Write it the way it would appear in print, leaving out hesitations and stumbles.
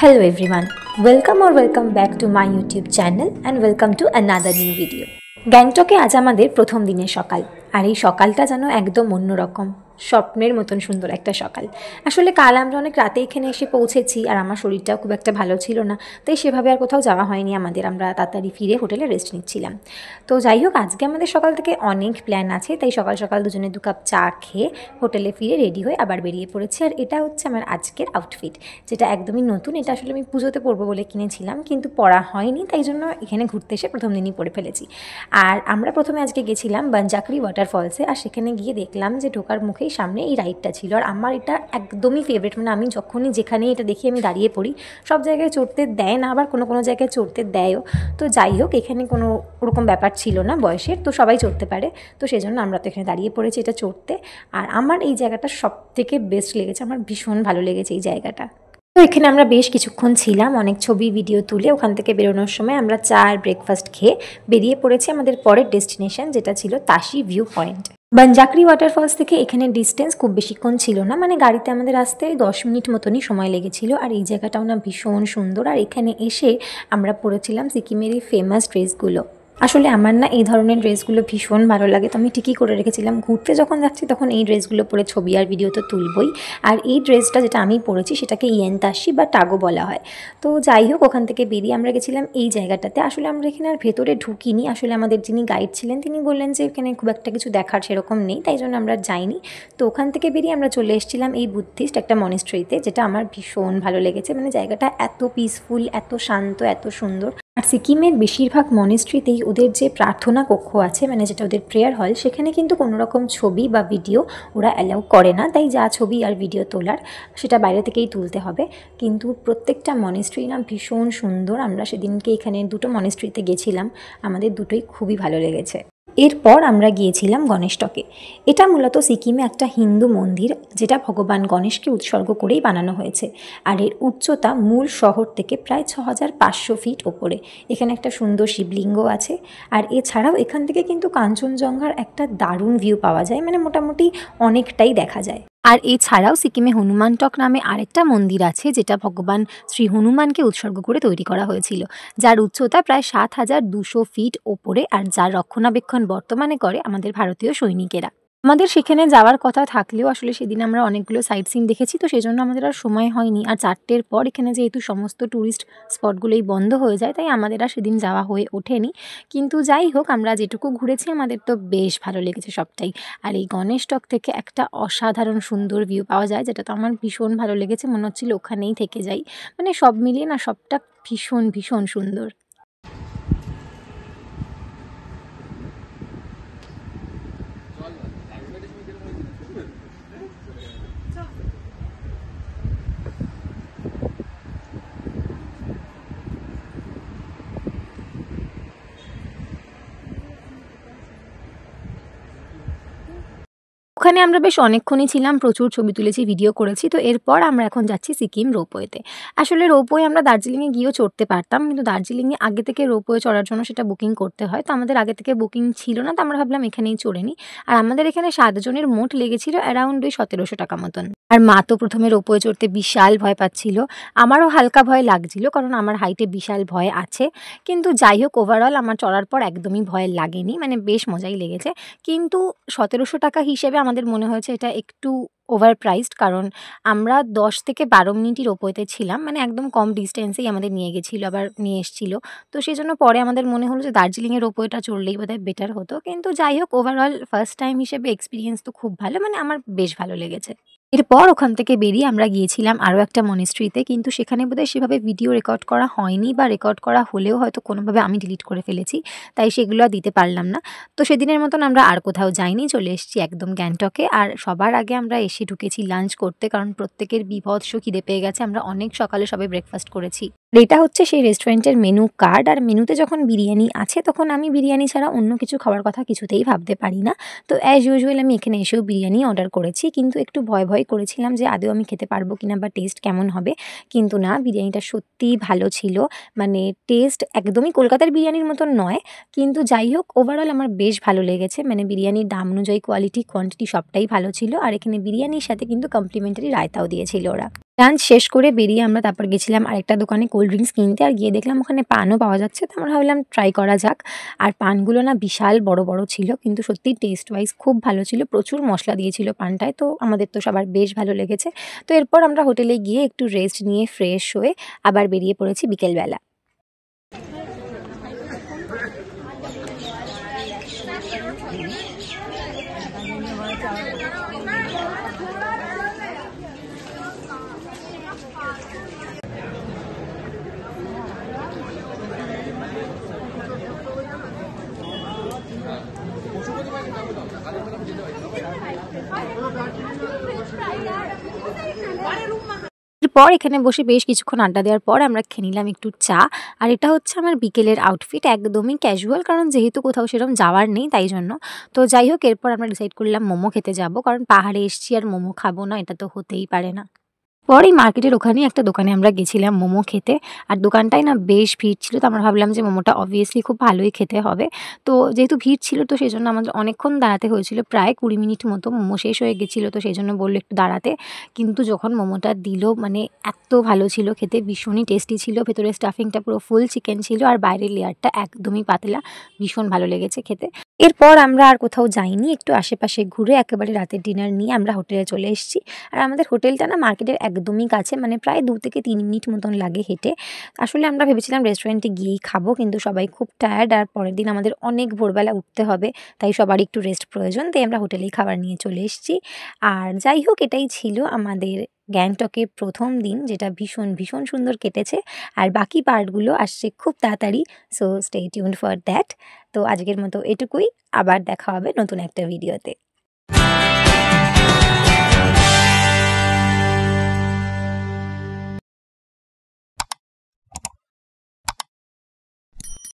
Hello everyone, welcome back to my YouTube channel and welcome to another new video. গ্যাংটকে আজ আমাদের প্রথম দিনের সকাল আর এই সকালটা যেন একদম অন্যরকম স্বপ্নের মতন সুন্দর একটা সকাল। আসলে কাল আমরা অনেক রাতে এখানে এসে পৌঁছেছি আর আমার শরীরটাও খুব একটা ভালো ছিল না, তাই সেভাবে আর কোথাও যাওয়া হয়নি আমাদের। আমরা তাড়াতাড়ি ফিরে হোটেলে রেস্ট নিচ্ছিলাম। তো যাই হোক, আজকে আমাদের সকাল থেকে অনেক প্ল্যান আছে, তাই সকাল সকাল দুজনে 2 কাপ চা খেয়ে হোটেলে ফিরে রেডি হয়ে আবার বেরিয়ে পড়েছি। আর এটা হচ্ছে আমার আজকের আউটফিট, যেটা একদমই নতুন। এটা আসলে আমি পুজোতে পরবো বলে কিনেছিলাম, কিন্তু পরা হয়নি, তাই জন্য এখানে ঘুরতে এসে প্রথম দিনই পরে ফেলেছি। আর আমরা প্রথমে আজকে গেছিলাম বানজাকরি ওয়াটারফলসে, আর সেখানে গিয়ে দেখলাম যে ঢোকার মুখেই সামনে এই রাইডটা ছিল। আর আমার এটা একদমই ফেভারিট, মানে আমি যখনই যেখানেই এটা দেখি আমি দাঁড়িয়ে পড়ি। সব জায়গায় চড়তে দেয় না, আবার কোনো কোনো জায়গায় চড়তে দেয়ও। তো যাই হোক, এখানে কোনো ওরকম ব্যাপার ছিল না বয়সের, তো সবাই চড়তে পারে। তো সেজন্য আমরা তো এখানে দাঁড়িয়ে পড়েছি এটা চড়তে। আর আমার এই জায়গাটা সব থেকে বেস্ট লেগেছে, আমার ভীষণ ভালো লেগেছে এই জায়গাটা। তো এখানে আমরা বেশ কিছুক্ষণ ছিলাম, অনেক ছবি ভিডিও তুলে ওখান থেকে বেরোনোর সময় আমরা চা আর ব্রেকফাস্ট খেয়ে বেরিয়ে পড়েছি আমাদের পরের ডেস্টিনেশন, যেটা ছিল তাশি ভিউ পয়েন্ট। বানজাকরি ওয়াটারফলস থেকে এখানে ডিস্টেন্স খুব বেশিক্ষণ ছিল না, মানে গাড়িতে আমাদের আসতে 10 মিনিট মতনই সময় লেগেছিল। আর এই জায়গাটাও না ভীষণ সুন্দর। আর এখানে এসে আমরা পরেছিলাম সিকিমের এই ফেমাস ড্রেসগুলো। আসলে আমার না এই ধরনের ড্রেসগুলো ভীষণ ভালো লাগে, তো আমি ঠিকই করে রেখেছিলাম। ঘুরতে যখন যাচ্ছি তখন এই ড্রেসগুলো পরে ছবি আর ভিডিও তো তুলবই। আর এই ড্রেসটা যেটা আমি পরেছি সেটাকে ইয়েনতাশি বা টাগো বলা হয়। তো যাই হোক, ওখান থেকে বেরিয়ে আমরা গেছিলাম এই জায়গাটাতে। আসলে আমরা এখানে আর ভেতরে ঢুকিনি, আসলে আমাদের যিনি গাইড ছিলেন তিনি বললেন যে এখানে খুব একটা কিছু দেখার সেরকম নেই, তাই জন্য আমরা যাইনি। তো ওখান থেকে বেরিয়ে আমরা চলে এসেছিলাম এই বুদ্ধিস্ট একটা মনেস্ট্রিতে, যেটা আমার ভীষণ ভালো লেগেছে। মানে জায়গাটা এত পিসফুল, এত শান্ত, এত সুন্দর। আর সিকিমের বেশিরভাগ মনেস্ট্রিতেই ওদের যে প্রার্থনা কক্ষ আছে, মানে যেটা ওদের প্রেয়ার হল, সেখানে কিন্তু কোনো রকম ছবি বা ভিডিও ওরা অ্যালাউ করে না। তাই যা ছবি আর ভিডিও তোলার সেটা বাইরে থেকেই তুলতে হবে। কিন্তু প্রত্যেকটা মনেস্ট্রি না ভীষণ সুন্দর। আমরা সেদিনকে এখানে 2টো মনেস্ট্রিতে গেছিলাম, আমাদের দুটোই খুবই ভালো লেগেছে। এরপর আমরা গিয়েছিলাম গণেশটকে। এটা মূলত সিকিমে একটা হিন্দু মন্দির, যেটা ভগবান গণেশকে উৎসর্গ করেই বানানো হয়েছে। আর এর উচ্চতা মূল শহর থেকে প্রায় 6500 ফিট ওপরে। এখানে একটা সুন্দর শিবলিঙ্গ আছে। আর এছাড়াও এখান থেকে কিন্তু কাঞ্চনজঙ্ঘার একটা দারুণ ভিউ পাওয়া যায়, মানে মোটামুটি অনেকটাই দেখা যায়। আর এছাড়াও সিকিমে হনুমানটক নামে আরেকটা মন্দির আছে, যেটা ভগবান শ্রী হনুমানকে উৎসর্গ করে তৈরি করা হয়েছিল, যার উচ্চতা প্রায় 7200 ফিট ওপরে, আর যার রক্ষণাবেক্ষণ বর্তমানে করে আমাদের ভারতীয় সৈনিকেরা। আমাদের সেখানে যাওয়ার কথা থাকলেও আসলে সেদিন আমরা অনেকগুলো সাইট সিন দেখেছি, তো সেই জন্য আমাদের আর সময় হয়নি। আর 4টের পর এখানে যেহেতু সমস্ত ট্যুরিস্ট স্পটগুলোই বন্ধ হয়ে যায়, তাই আমাদের আর সেদিন যাওয়া হয়ে ওঠেনি। কিন্তু যাই হোক, আমরা যেটুকু ঘুরেছি আমাদের তো বেশ ভালো লেগেছে সবটাই। আর এই গণেশটক থেকে একটা অসাধারণ সুন্দর ভিউ পাওয়া যায়, যেটা তো আমার ভীষণ ভালো লেগেছে। মনে হচ্ছিল ওখানেই থেকে যাই। মানে সব মিলিয়ে না সবটা ভীষণ ভীষণ সুন্দর। ওখানে আমরা বেশ অনেকক্ষণই ছিলাম, প্রচুর ছবি তুলেছি, ভিডিও করেছি। তো এরপর আমরা এখন যাচ্ছি সিকিম রোপওয়েতে। আসলে রোপওয়ে আমরা দার্জিলিংয়ে গিয়েও চড়তে পারতাম, কিন্তু দার্জিলিংয়ে আগে থেকে রোপওয়ে চড়ার জন্য সেটা বুকিং করতে হয়। তো আমাদের আগে থেকে বুকিং ছিল না, তো আমরা ভাবলাম এখানেই চড়ে নিই। আর আমাদের এখানে 7 জনের মোট লেগেছিল অ্যারাউন্ড ওই 1700 টাকা মতন। আর মা তো প্রথমে রোপওয়ে চড়তে বিশাল ভয় পাচ্ছিল, আমারও হালকা ভয় লাগছিল, কারণ আমার হাইটে বিশাল ভয় আছে। কিন্তু যাই হোক, ওভারঅল আমার চড়ার পর একদমই ভয় লাগেনি, মানে বেশ মজাই লেগেছে। কিন্তু 1700 টাকা হিসেবে আমাদের মনে হয়েছে এটা একটু ওভার প্রাইসড, কারণ আমরা 10 থেকে 12 মিনিটই রোপওয়েতে ছিলাম, মানে একদম কম ডিস্টেন্সেই আমাদের নিয়ে গেছিলো, আবার নিয়ে এসেছিলো। তো সেই জন্য পরে আমাদের মনে হলো যে দার্জিলিংয়ের রোপওয়েটা চড়লেই বোধহয় বেটার হতো। কিন্তু যাই হোক, ওভারঅল ফার্স্ট টাইম হিসেবে এক্সপিরিয়েন্স তো খুব ভালো, মানে আমার বেশ ভালো লেগেছে। এরপর ওখান থেকে বেরিয়ে আমরা গিয়েছিলাম আরও একটা মনেস্ট্রিতে, কিন্তু সেখানে বোধহয় সেভাবে ভিডিও রেকর্ড করা হয়নি, বা রেকর্ড করা হলেও হয়তো কোনোভাবে আমি ডিলিট করে ফেলেছি, তাই সেগুলো আর দিতে পারলাম না। তো সেদিনের মতন আমরা আর কোথাও যাইনি, চলে এসেছি একদম গ্যাংটকে। আর সবার আগে আমরা এসে ঢুকেছি লাঞ্চ করতে, কারণ প্রত্যেকের বীভৎস খিদে পেয়ে গেছে। আমরা অনেক সকালে সবাই ব্রেকফাস্ট করেছি। এটা হচ্ছে সেই রেস্টুরেন্টের মেনু কার্ড। আর মেনুতে যখন বিরিয়ানি আছে, তখন আমি বিরিয়ানি ছাড়া অন্য কিছু খাওয়ার কথা কিছুতেই ভাবতে পারি না। তো অ্যাজ ইউজুয়াল আমি এখানে এসেও বিরিয়ানি অর্ডার করেছি, কিন্তু একটু ভয় ভয় করেছিলাম যে আদৌ আমি খেতে পারবো কিনা বা টেস্ট কেমন হবে। কিন্তু না, বিরিয়ানিটা সত্যিই ভালো ছিল। মানে টেস্ট একদমই কলকাতার বিরিয়ানির মতন নয়, কিন্তু যাই হোক ওভারঅল আমার বেশ ভালো লেগেছে। মানে বিরিয়ানির দাম অনুযায়ী কোয়ালিটি কোয়ান্টিটি সবটাই ভালো ছিল। আর এখানে বিরিয়ানির সাথে কিন্তু কমপ্লিমেন্টারি রায়তাও দিয়েছিল ওরা। লাঞ্চ শেষ করে বেরিয়ে আমরা তারপর গেছিলাম আরেকটা দোকানে কোল্ড ড্রিঙ্কস কিনতে, আর গিয়ে দেখলাম ওখানে পানও পাওয়া যাচ্ছে। তো আমরা ভাবলাম ট্রাই করা যাক। আর পানগুলো না বিশাল বড় বড় ছিল, কিন্তু সত্যিই টেস্ট ওয়াইজ খুব ভালো ছিল, প্রচুর মশলা দিয়েছিল পানটায়। তো আমাদের তো সবার বেশ ভালো লেগেছে। তো এরপর আমরা হোটেলে গিয়ে একটু রেস্ট নিয়ে ফ্রেশ হয়ে আবার বেরিয়ে পড়েছি বিকেলবেলা। এরপর এখানে বসে বেশ কিছুক্ষণ আড্ডা দেওয়ার পর আমরা খেয়ে নিলাম একটু চা। আর এটা হচ্ছে আমার বিকেলের আউটফিট, একদমই ক্যাজুয়াল, কারণ যেহেতু কোথাও সেরকম যাওয়ার নেই তাই জন্য। তো যাই হোক, এরপর আমরা ডিসাইড করলাম মোমো খেতে যাব, কারণ পাহাড়ে এসছি আর মোমো খাবো না এটা তো হতেই পারে না। পরে মার্কেটের ওখানেই একটা দোকানে আমরা গেছিলাম মোমো খেতে। আর দোকানটায় না বেশ ভিড় ছিল, তো আমরা ভাবলাম যে মোমোটা অবভিয়াসলি খুব ভালোই খেতে হবে। তো যেহেতু ভিড় ছিল তো সেই জন্য আমাদের অনেকক্ষণ দাঁড়াতে হয়েছিল, প্রায় 20 মিনিট মতো। মোমো শেষ হয়ে গেছিলো, তো সেই জন্য বললো একটু দাঁড়াতে। কিন্তু যখন মোমোটা দিল, মানে এত ভালো ছিল খেতে, ভীষণই টেস্টি ছিল। ভেতরে স্টাফিংটা পুরো ফুল চিকেন ছিল, আর বাইরের লেয়ারটা একদমই পাতলা। ভীষণ ভালো লেগেছে খেতে। এরপর আমরা আর কোথাও যাইনি, একটু আশেপাশে ঘুরে একেবারে রাতের ডিনার নিয়ে আমরা হোটেলে চলে এসেছি। আর আমাদের হোটেলটা না মার্কেটের একদমই কাছে, মানে প্রায় 2 থেকে 3 মিনিট মতন লাগে হেঁটে। আসলে আমরা ভেবেছিলাম রেস্টুরেন্টে গিয়েই খাবো, কিন্তু সবাই খুব টায়ার্ড, আর পরের দিন আমাদের অনেক ভোরবেলা উঠতে হবে, তাই সবারই একটু রেস্ট প্রয়োজন, তাই আমরা হোটেলেই খাবার নিয়ে চলে এসেছি। আর যাই হোক, এটাই ছিল আমাদের গ্যাংটকের প্রথম দিন, যেটা ভীষণ ভীষণ সুন্দর কেটেছে। আর বাকি পার্টগুলো আসছে খুব তাড়াতাড়ি, so stay tuned for that. তো আজকের মতো এটুকুই, আবার দেখা হবে নতুন একটা ভিডিওতে।